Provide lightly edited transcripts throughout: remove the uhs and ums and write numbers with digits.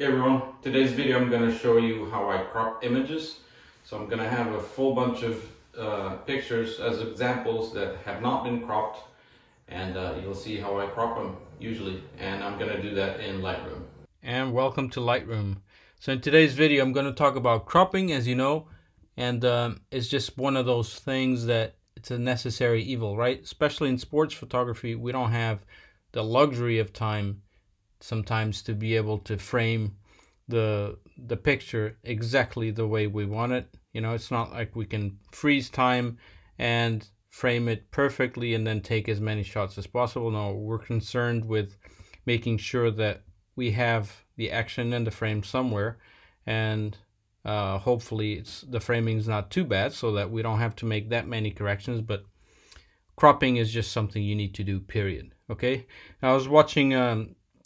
Hey everyone, today's video I'm going to show you how I crop images. So I'm going to have a full bunch of pictures as examples that have not been cropped, and you'll see how I crop them usually, and I'm going to do that in Lightroom. And welcome to Lightroom. So in today's video I'm going to talk about cropping, as you know, and it's just one of those things that it's a necessary evil, right? Especially in sports photography, we don't have the luxury of time sometimes to be able to frame the picture exactly the way we want it. You know, it's not like we can freeze time and frame it perfectly and then take as many shots as possible. No, we're concerned with making sure that we have the action in the frame somewhere, and hopefully the framing is not too bad so that we don't have to make that many corrections. But cropping is just something you need to do, period. Okay, I was watching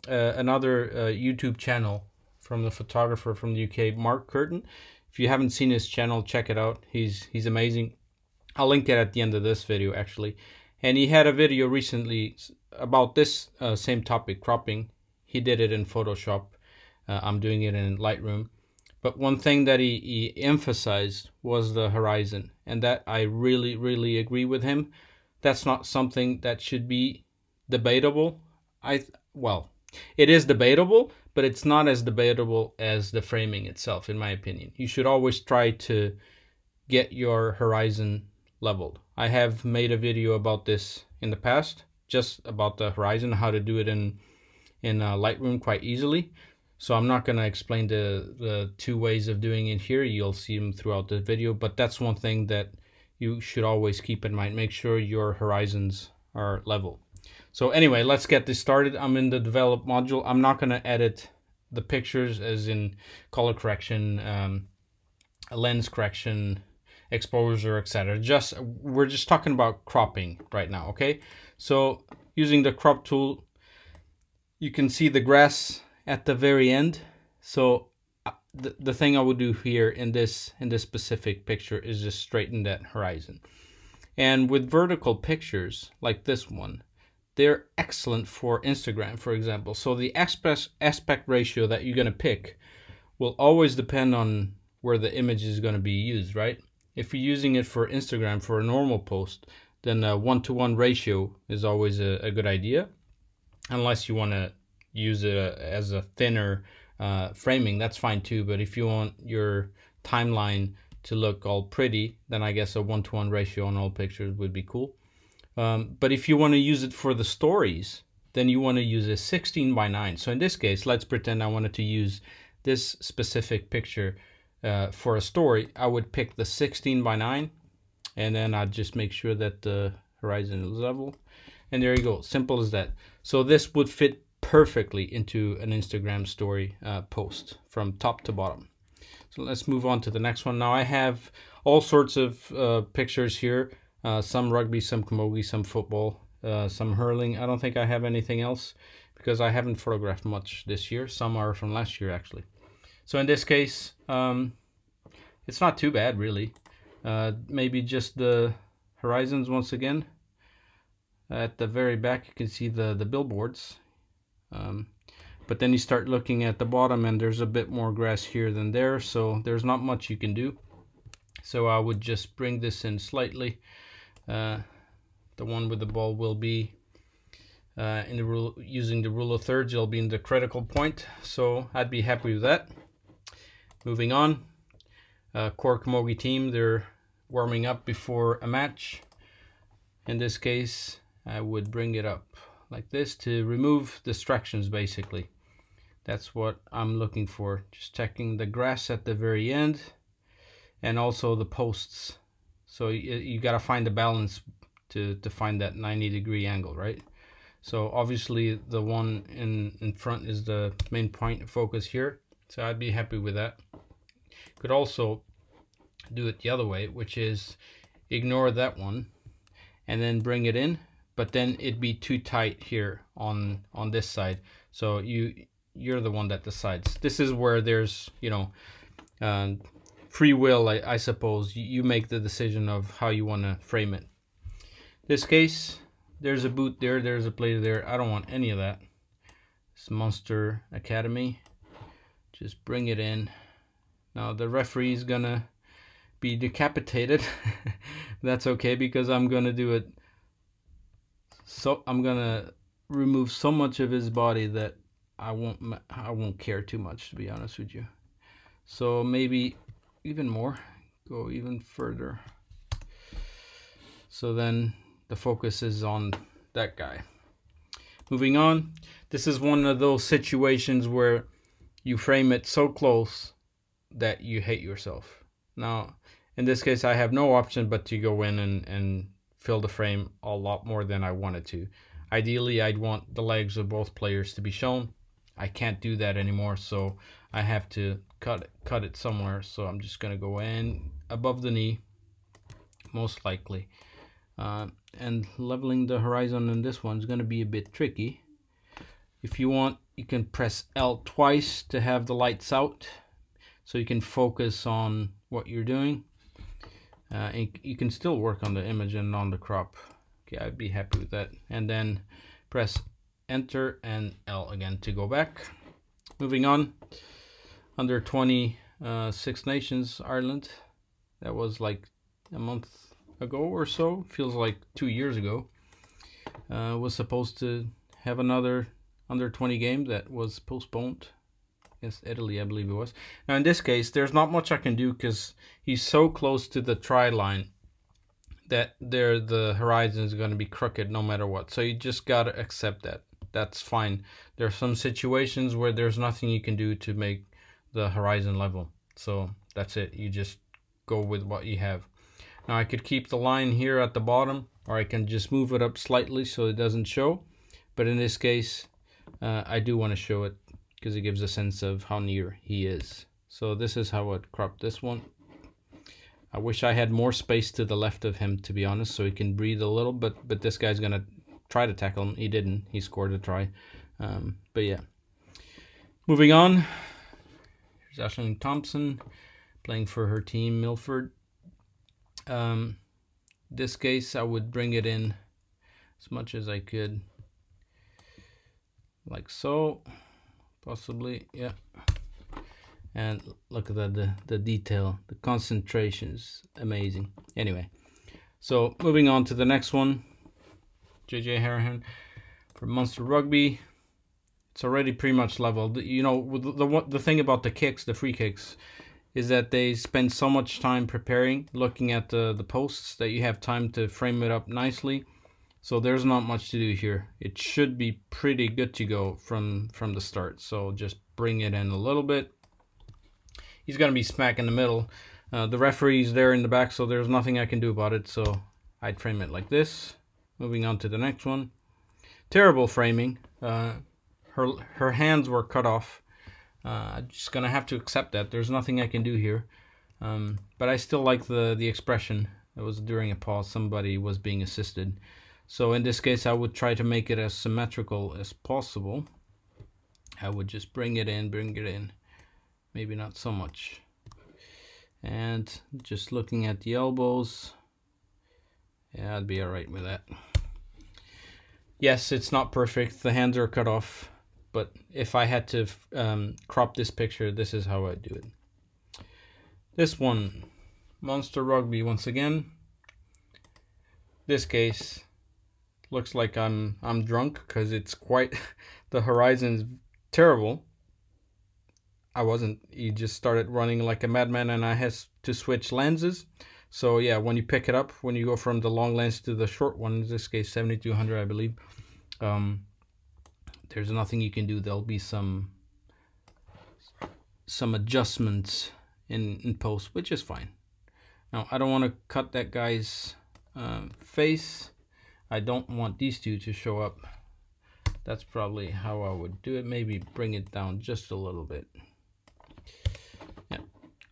another YouTube channel from the photographer from the UK, Mark Curtin. If you haven't seen his channel, check it out. He's amazing. I'll link it at the end of this video actually. And he had a video recently about this same topic, cropping. He did it in Photoshop. I'm doing it in Lightroom. But one thing that he emphasized was the horizon, and that I really agree with him. That's not something that should be debatable. Well, it is debatable, but it's not as debatable as the framing itself, in my opinion. You should always try to get your horizon leveled. I have made a video about this in the past, just about the horizon, how to do it in Lightroom quite easily. So I'm not going to explain the two ways of doing it here. You'll see them throughout the video, but that's one thing that you should always keep in mind. Make sure your horizons are level. So anyway, let's get this started. I'm in the develop module. I'm not going to edit the pictures as in color correction, lens correction, exposure, etc. We're just talking about cropping right now, okay? So using the crop tool, you can see the grass at the very end. So the thing I would do here in this specific picture is just straighten that horizon. And with vertical pictures like this one, they're excellent for Instagram, for example. So the aspect ratio that you're going to pick will always depend on where the image is going to be used, right? If you're using it for Instagram for a normal post, then a 1-to-1 ratio is always a good idea. Unless you want to use it as a thinner framing, that's fine too. But if you want your timeline to look all pretty, then I guess a 1-to-1 ratio on all pictures would be cool. But if you want to use it for the stories, then you want to use a 16:9. So in this case, let's pretend I wanted to use this specific picture for a story. I would pick the 16:9, and then I'd just make sure that the horizon is level. And there you go, simple as that. So this would fit perfectly into an Instagram story post from top to bottom. So let's move on to the next one. Now I have all sorts of pictures here. Some rugby, some camogie, some football, some hurling. I don't think I have anything else because I haven't photographed much this year. Some are from last year actually. So in this case, it's not too bad really. Maybe just the horizons once again. At the very back you can see the billboards. But then you start looking at the bottom and there's a bit more grass here than there, so there's not much you can do. So I would just bring this in slightly. The one with the ball will be using the rule of thirds. It'll be in the critical point, so I'd be happy with that. Moving on, core camogie team, they're warming up before a match. In this case, I would bring it up like this to remove distractions. Basically, that's what I'm looking for. Just checking the grass at the very end and also the posts. So you got to find the balance to find that 90-degree angle, right? So obviously the one in front is the main point of focus here, so I'd be happy with that. Could also do it the other way, which is ignore that one and then bring it in, but then it'd be too tight here on this side. So you're the one that decides. This is where there's, you know, free will, I suppose. You make the decision of how you want to frame it. This case, there's a boot there, there's a player there. I don't want any of that. It's Monster Academy. just bring it in. Now the referee is gonna be decapitated. That's okay, because I'm gonna do it. So I'm gonna remove so much of his body that I won't care too much, to be honest with you. So maybe even more, go even further. So then the focus is on that guy. Moving on, this is one of those situations where you frame it so close that you hate yourself. Now, in this case, I have no option but to go in and fill the frame a lot more than I wanted to. Ideally, I'd want the legs of both players to be shown. I can't do that anymore, so I have to cut it somewhere. So I'm just gonna go in above the knee, most likely. And leveling the horizon in this one is gonna be a bit tricky. If you want, you can press L twice to have the lights out, so you can focus on what you're doing. And you can still work on the image and on the crop. Okay, I'd be happy with that. And then press Enter and L again to go back. Moving on, under 20 Six Nations Ireland. That was like a month ago or so. Feels like 2 years ago. Was supposed to have another under 20 game that was postponed. Yes, Italy, I believe it was. Now in this case, there's not much I can do because he's so close to the try line that the horizon is going to be crooked no matter what. So you just got to accept that. That's fine. There are some situations where there's nothing you can do to make the horizon level. So that's it. You just go with what you have. Now I could keep the line here at the bottom, or I can just move it up slightly so it doesn't show. But in this case, I do want to show it, because it gives a sense of how near he is. So this is how I'd crop this one. I wish I had more space to the left of him, to be honest, so he can breathe a little, but this guy's gonna try to tackle him. He didn't. He scored a try. But yeah. Moving on. Here's Aisling Thompson playing for her team, Milford. This case, I would bring it in as much as I could. Like so. Possibly, yeah. And look at that, the detail, the concentration's amazing. Anyway, so moving on to the next one. JJ Harahan for Munster Rugby. It's already pretty much leveled. You know, the thing about the kicks, the free kicks, is that they spend so much time preparing, looking at the posts, that you have time to frame it up nicely. So there's not much to do here. It should be pretty good to go from the start. So just bring it in a little bit. He's going to be smack in the middle. The referee's there in the back, so there's nothing I can do about it. So I'd frame it like this. Moving on to the next one. Terrible framing. Her hands were cut off. I'm just going to have to accept that. There's nothing I can do here. But I still like the expression. It was during a pause. Somebody was being assisted. So in this case, I would try to make it as symmetrical as possible. I would just bring it in. Maybe not so much. And just looking at the elbows. Yeah, I'd be all right with that. Yes, it's not perfect. The hands are cut off. But if I had to crop this picture, this is how I do it. This one, Munster Rugby once again. This case looks like I'm drunk, because it's quite the horizon's terrible. I wasn't. He just started running like a madman, and I had to switch lenses. So yeah, when you pick it up, when you go from the long lens to the short one, in this case 7200, I believe, there's nothing you can do. There'll be some adjustments in post, which is fine. Now I don't want to cut that guy's face. I don't want these two to show up. That's probably how I would do it. Maybe bring it down just a little bit. Yeah,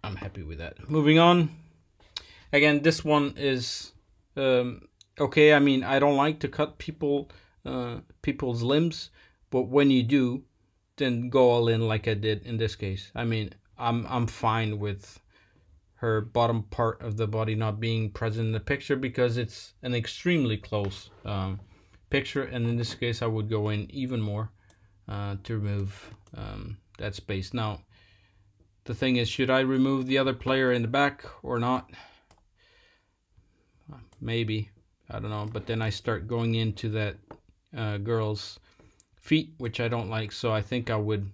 I'm happy with that. Moving on. Again, this one is okay. I mean, I don't like to cut people's limbs, but when you do, then go all in like I did in this case. I mean, I'm fine with her bottom part of the body not being present in the picture, because it's an extremely close picture, and in this case I would go in even more to remove that space. Now the thing is, should I remove the other player in the back or not? Maybe, I don't know. But then I start going into that girl's feet, which I don't like, so I think I would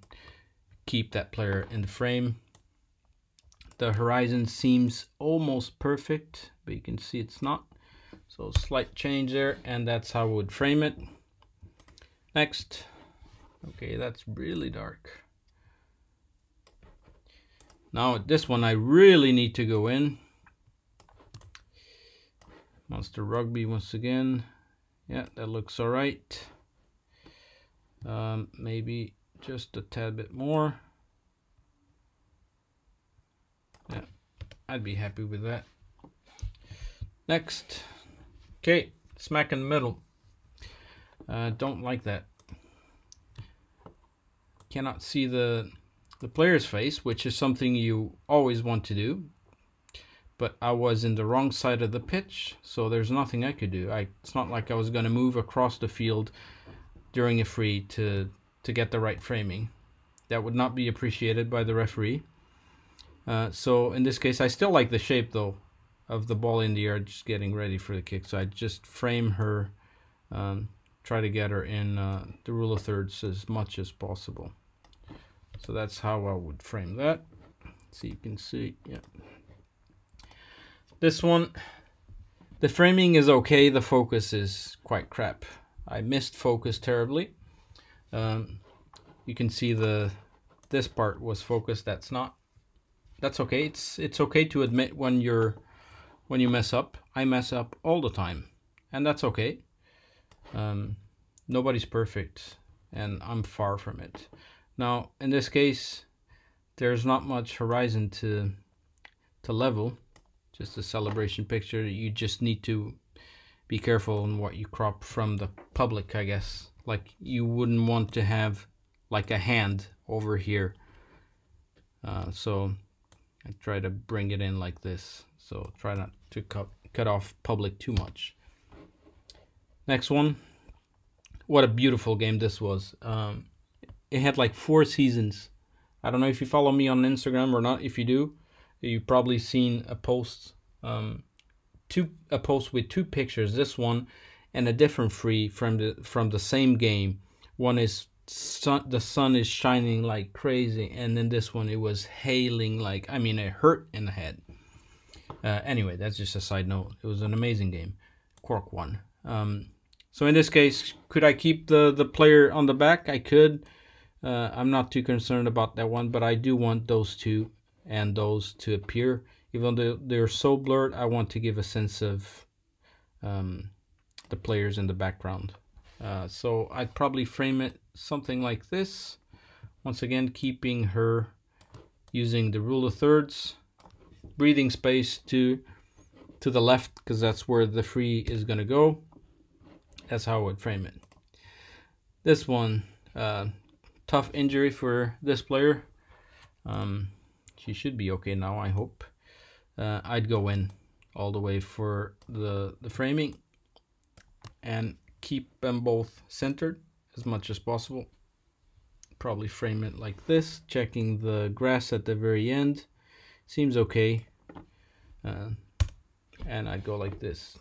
keep that player in the frame. The horizon seems almost perfect, but you can see it's not. So slight change there, and that's how I would frame it. Next. Okay, that's really dark. Now this one I really need to go in. Monster Rugby once again. Yeah, that looks all right. Maybe just a tad bit more. Yeah, I'd be happy with that. Next. Okay, smack in the middle. Don't like that. Cannot see the player's face, which is something you always want to do. But I was in the wrong side of the pitch, so there's nothing I could do. It's not like I was going to move across the field during a free to get the right framing. That would not be appreciated by the referee. So in this case, I still like the shape though of the ball in the air, just getting ready for the kick. So I just frame her, try to get her in the rule of thirds as much as possible. So that's how I would frame that. So you can see, yeah. This one, the framing is okay, the focus is quite crap. I missed focus terribly. You can see this part was focused, that's not. That's okay. It's okay to admit when you mess up. I mess up all the time, and that's okay. Nobody's perfect, and I'm far from it. Now, in this case, there's not much horizon to level. Just a celebration picture. You just need to be careful on what you crop from the public, I guess. Like, you wouldn't want to have like a hand over here. So I try to bring it in like this. So try not to cut off public too much. Next one. What a beautiful game this was. It had like 4 seasons. I don't know if you follow me on Instagram or not. If you do, you've probably seen a post, a post with 2 pictures. This one and a different free from the same game. One is the sun is shining like crazy, and then this one it was hailing like, I mean, it hurt in the head. Anyway, that's just a side note. It was an amazing game. Cork won. So in this case, could I keep the player on the back? I could. I'm not too concerned about that one, but I do want those 2 and those to appear. Even though they're so blurred, I want to give a sense of the players in the background. So I'd probably frame it something like this. Once again, keeping her using the rule of thirds. Breathing space to the left, because that's where the free is going to go. That's how I would frame it. This one, tough injury for this player. She should be okay now, I hope. I'd go in all the way for the framing and keep them both centered as much as possible. Probably frame it like this, checking the grass at the very end. Seems okay. And I'd go like this.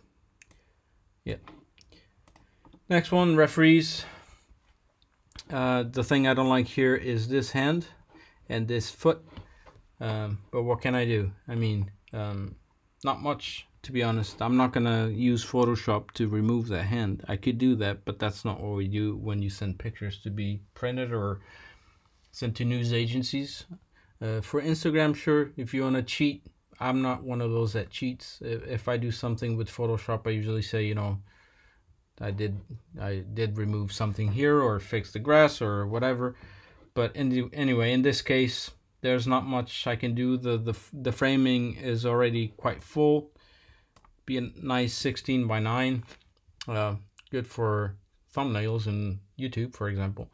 Yeah. Next one, referees. The thing I don't like here is this hand and this foot. But what can I do? I mean, not much, to be honest. I'm not gonna use Photoshop to remove that hand. I could do that, but that's not what we do when you send pictures to be printed or sent to news agencies. For Instagram, sure, if you want to cheat, I'm not one of those that cheats. If I do something with Photoshop, I usually say, you know, I did remove something here or fix the grass or whatever. But anyway, in this case, there's not much I can do. The framing is already quite full. Be a nice 16 by 9. Good for thumbnails in YouTube, for example.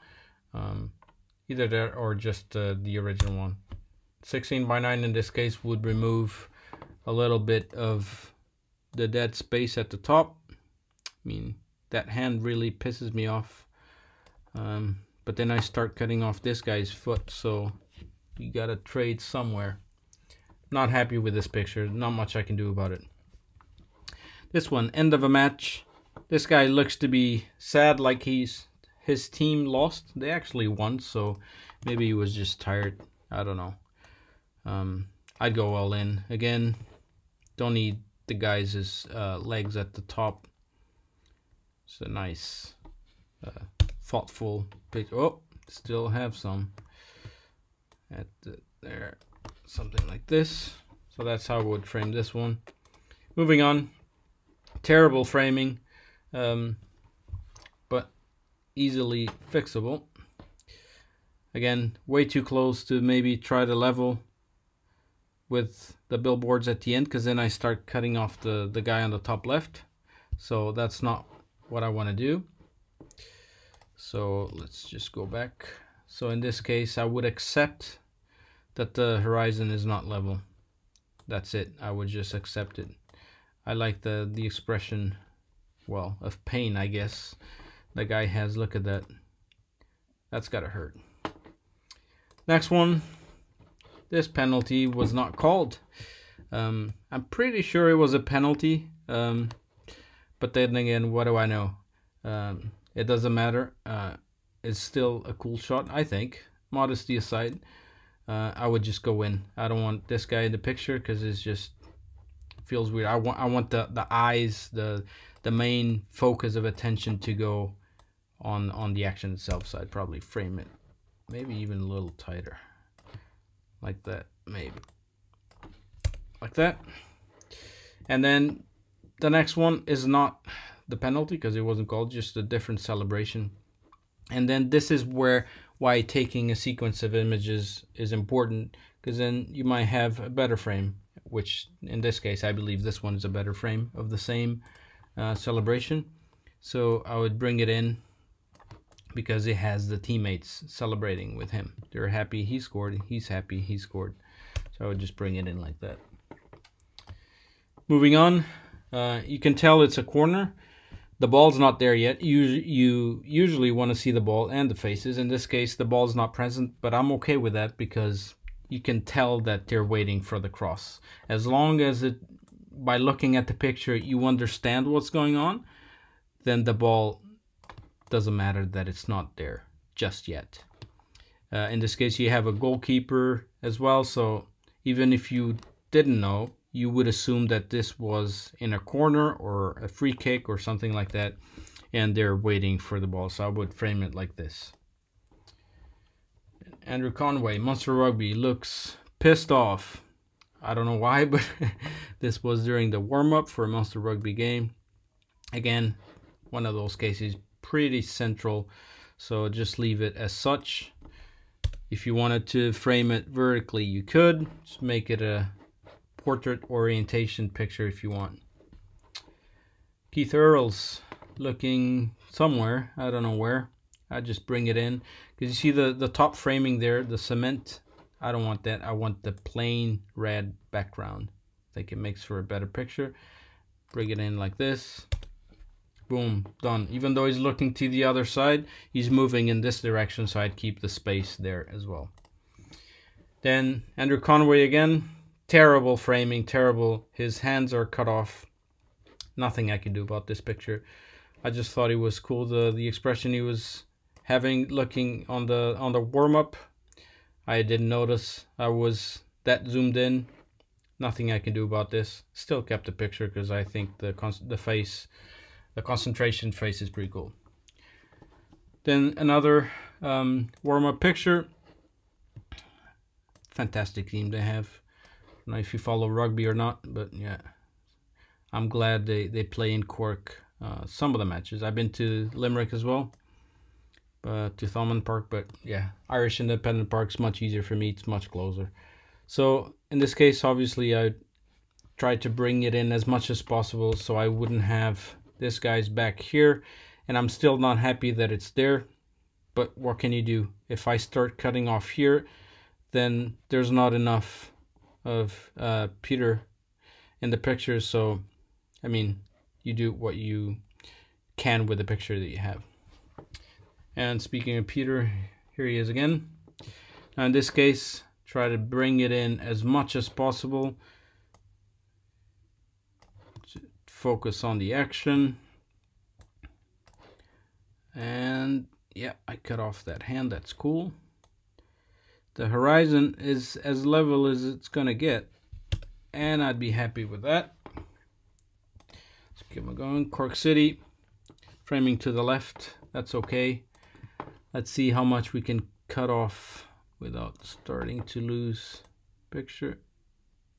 Either that or just the original one. 16 by 9 in this case would remove a little bit of the dead space at the top. I mean, that hand really pisses me off. But then I start cutting off this guy's foot, so You gotta trade somewhere. Not happy with this picture. Not much I can do about it. This one, end of a match. This guy looks to be sad, like his team lost. They actually won, so maybe he was just tired. I don't know. I'd go all in. Again, don't need the guy's legs at the top. It's a nice, thoughtful picture. Oh, still have some at there. Something like this. So that's how I would frame this one. Moving on. Terrible framing, but easily fixable. Again, way too close to maybe try to level with the billboards at the end, because then I start cutting off the guy on the top left. So that's not what I want to do. So let's just go back. So in this case, I would accept that the horizon is not level. That's it. I would just accept it. I like the expression, well, of pain, I guess, the guy has. Look at that. That's gotta hurt. Next one. This penalty was not called. I'm pretty sure it was a penalty, but then again, what do I know? It doesn't matter. It's still a cool shot, I think. Modesty aside, I would just go in. I don't want this guy in the picture because it's just feels weird. I want the eyes, the main focus of attention to go on the action itself. So I'd probably frame it maybe even a little tighter, like that, maybe like that. And then the next one is not the penalty because it wasn't called, just a different celebration. And then this is why taking a sequence of images is important, because then you might have a better frame, which in this case I believe this one is a better frame of the same celebration. So I would bring it in because it has the teammates celebrating with him. They're happy he scored, he's happy he scored. So I would just bring it in like that. Moving on, you can tell it's a corner. The ball's not there yet. You usually want to see the ball and the faces. In this case, the ball's not present, but I'm okay with that because you can tell that they're waiting for the cross. As long as by looking at the picture, you understand what's going on, then the ball doesn't matter that it's not there just yet. In this case, you have a goalkeeper as well, so even if you didn't know, you would assume that this was in a corner or a free kick or something like that, and they're waiting for the ball. So I would frame it like this. Andrew Conway, Munster Rugby, looks pissed off. I don't know why, but this was during the warm-up for a Munster Rugby game. Again, one of those cases, pretty central, so just leave it as such. If you wanted to frame it vertically, you could. Just make it a portrait orientation picture if you want. Keith Earls looking somewhere, I don't know where. I just bring it in because you see the top framing there, the cement. I don't want that. I want the plain red background. I think it makes for a better picture. Bring it in like this. Boom, done. Even though he's looking to the other side, he's moving in this direction, so I'd keep the space there as well. Then Andrew Conway again. Terrible framing, terrible. His hands are cut off. Nothing I can do about this picture. I just thought it was cool, the expression he was having looking on the warm-up. I didn't notice I was that zoomed in. Nothing I can do about this. Still kept the picture because I think the concentration face is pretty cool. Then another warm-up picture. Fantastic team they have. I don't know if you follow rugby or not, but yeah, I'm glad they play in Cork some of the matches. I've been to Limerick as well, to Thomond Park, but yeah, Irish Independent Park's much easier for me. It's much closer. So in this case, obviously, I tried to bring it in as much as possible so I wouldn't have this guy's back here, and I'm still not happy that it's there, but what can you do? If I start cutting off here, then there's not enough of Peter in the picture, so I mean, you do what you can with the picture that you have. And speaking of Peter, here he is again. Now in this case, try to bring it in as much as possible. Focus on the action. And yeah, I cut off that hand, that's cool. The horizon is as level as it's gonna get, and I'd be happy with that. Let's keep on going. Cork City, framing to the left, that's okay. Let's see how much we can cut off without starting to lose picture.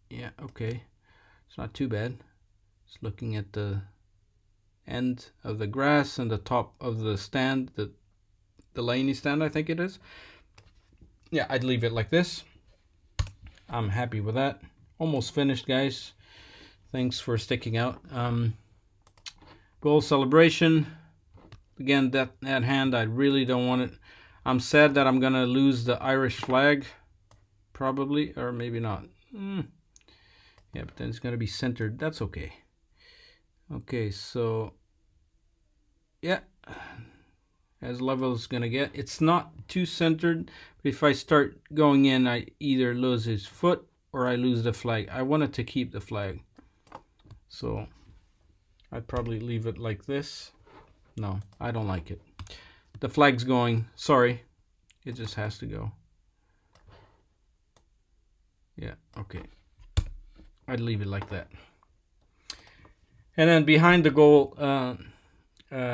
Yeah, okay, it's not too bad. Just looking at the end of the grass and the top of the stand, the Laney stand, I think it is. Yeah, I'd leave it like this. I'm happy with that. Almost finished, guys. Thanks for sticking out. Goal celebration. Again, that hand, I really don't want it. I'm sad that I'm gonna lose the Irish flag, probably, or maybe not. Yeah, but then it's gonna be centered. That's okay. Okay, so yeah, as level is gonna get. It's not too centered, but if I start going in, I either lose his foot or I lose the flag. I wanted to keep the flag, so I'd probably leave it like this. No, I don't like it. The flag's going. Sorry, it just has to go. Yeah, okay. I'd leave it like that. And then behind the goal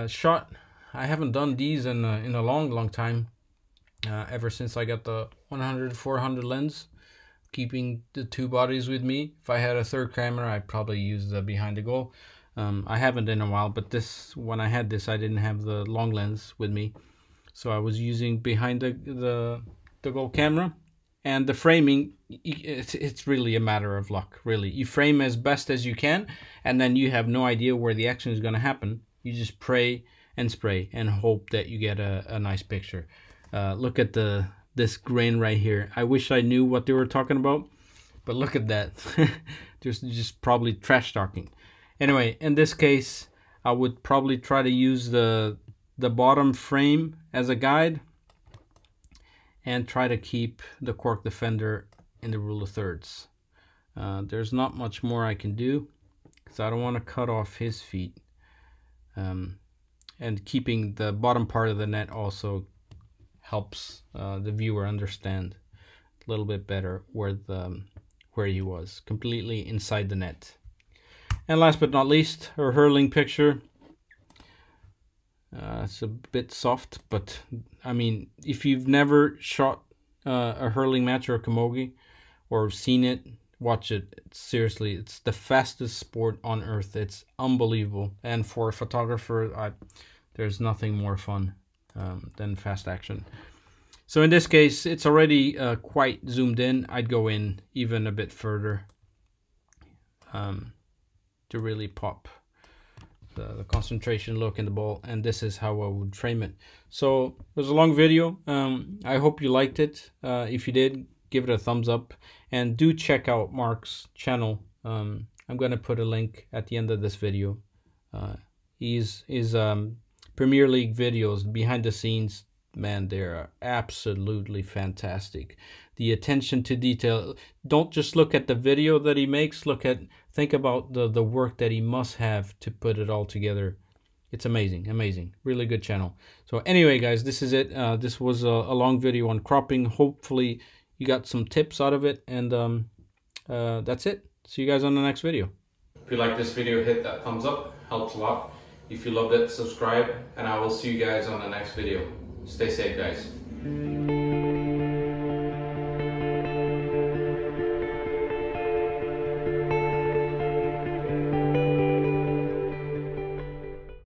shot, I haven't done these in a long time. Ever since I got the 100-400 lens, keeping the two bodies with me. If I had a third camera, I'd probably use the behind the goal. I haven't in a while, but when I had this, I didn't have the long lens with me, so I was using behind the goal camera. And the framing, it's really a matter of luck, really. You frame as best as you can, and then you have no idea where the action is going to happen. You just pray and spray and hope that you get a nice picture. Look at this grain right here. I wish I knew what they were talking about, but look at that. There's just probably trash talking. Anyway, in this case, I would probably try to use the bottom frame as a guide, and try to keep the cork defender in the rule of thirds. There's not much more I can do, because I don't want to cut off his feet. And keeping the bottom part of the net also helps the viewer understand a little bit better where he was, completely inside the net. And last but not least, her hurling picture. It's a bit soft, but I mean, if you've never shot a hurling match or a camogie or seen it, watch it. Seriously, it's the fastest sport on earth. It's unbelievable. And for a photographer, there's nothing more fun than fast action. So in this case, it's already quite zoomed in. I'd go in even a bit further to really pop the concentration look in the ball, and this is how I would frame it. So it was a long video. I hope you liked it. If you did, give it a thumbs up, and do check out Mark's channel. I'm going to put a link at the end of this video. His Premier League videos, behind the scenes, man, they're absolutely fantastic. The attention to detail. Don't just look at the video that he makes. Think about the work that he must have to put it all together. It's amazing. Really good channel. So anyway, guys, this is it. This was a long video on cropping. Hopefully you got some tips out of it, and that's it. See you guys on the next video. If you like this video, hit that thumbs up. Helps a lot. If you loved it, subscribe, and I will see you guys on the next video. Stay safe, guys.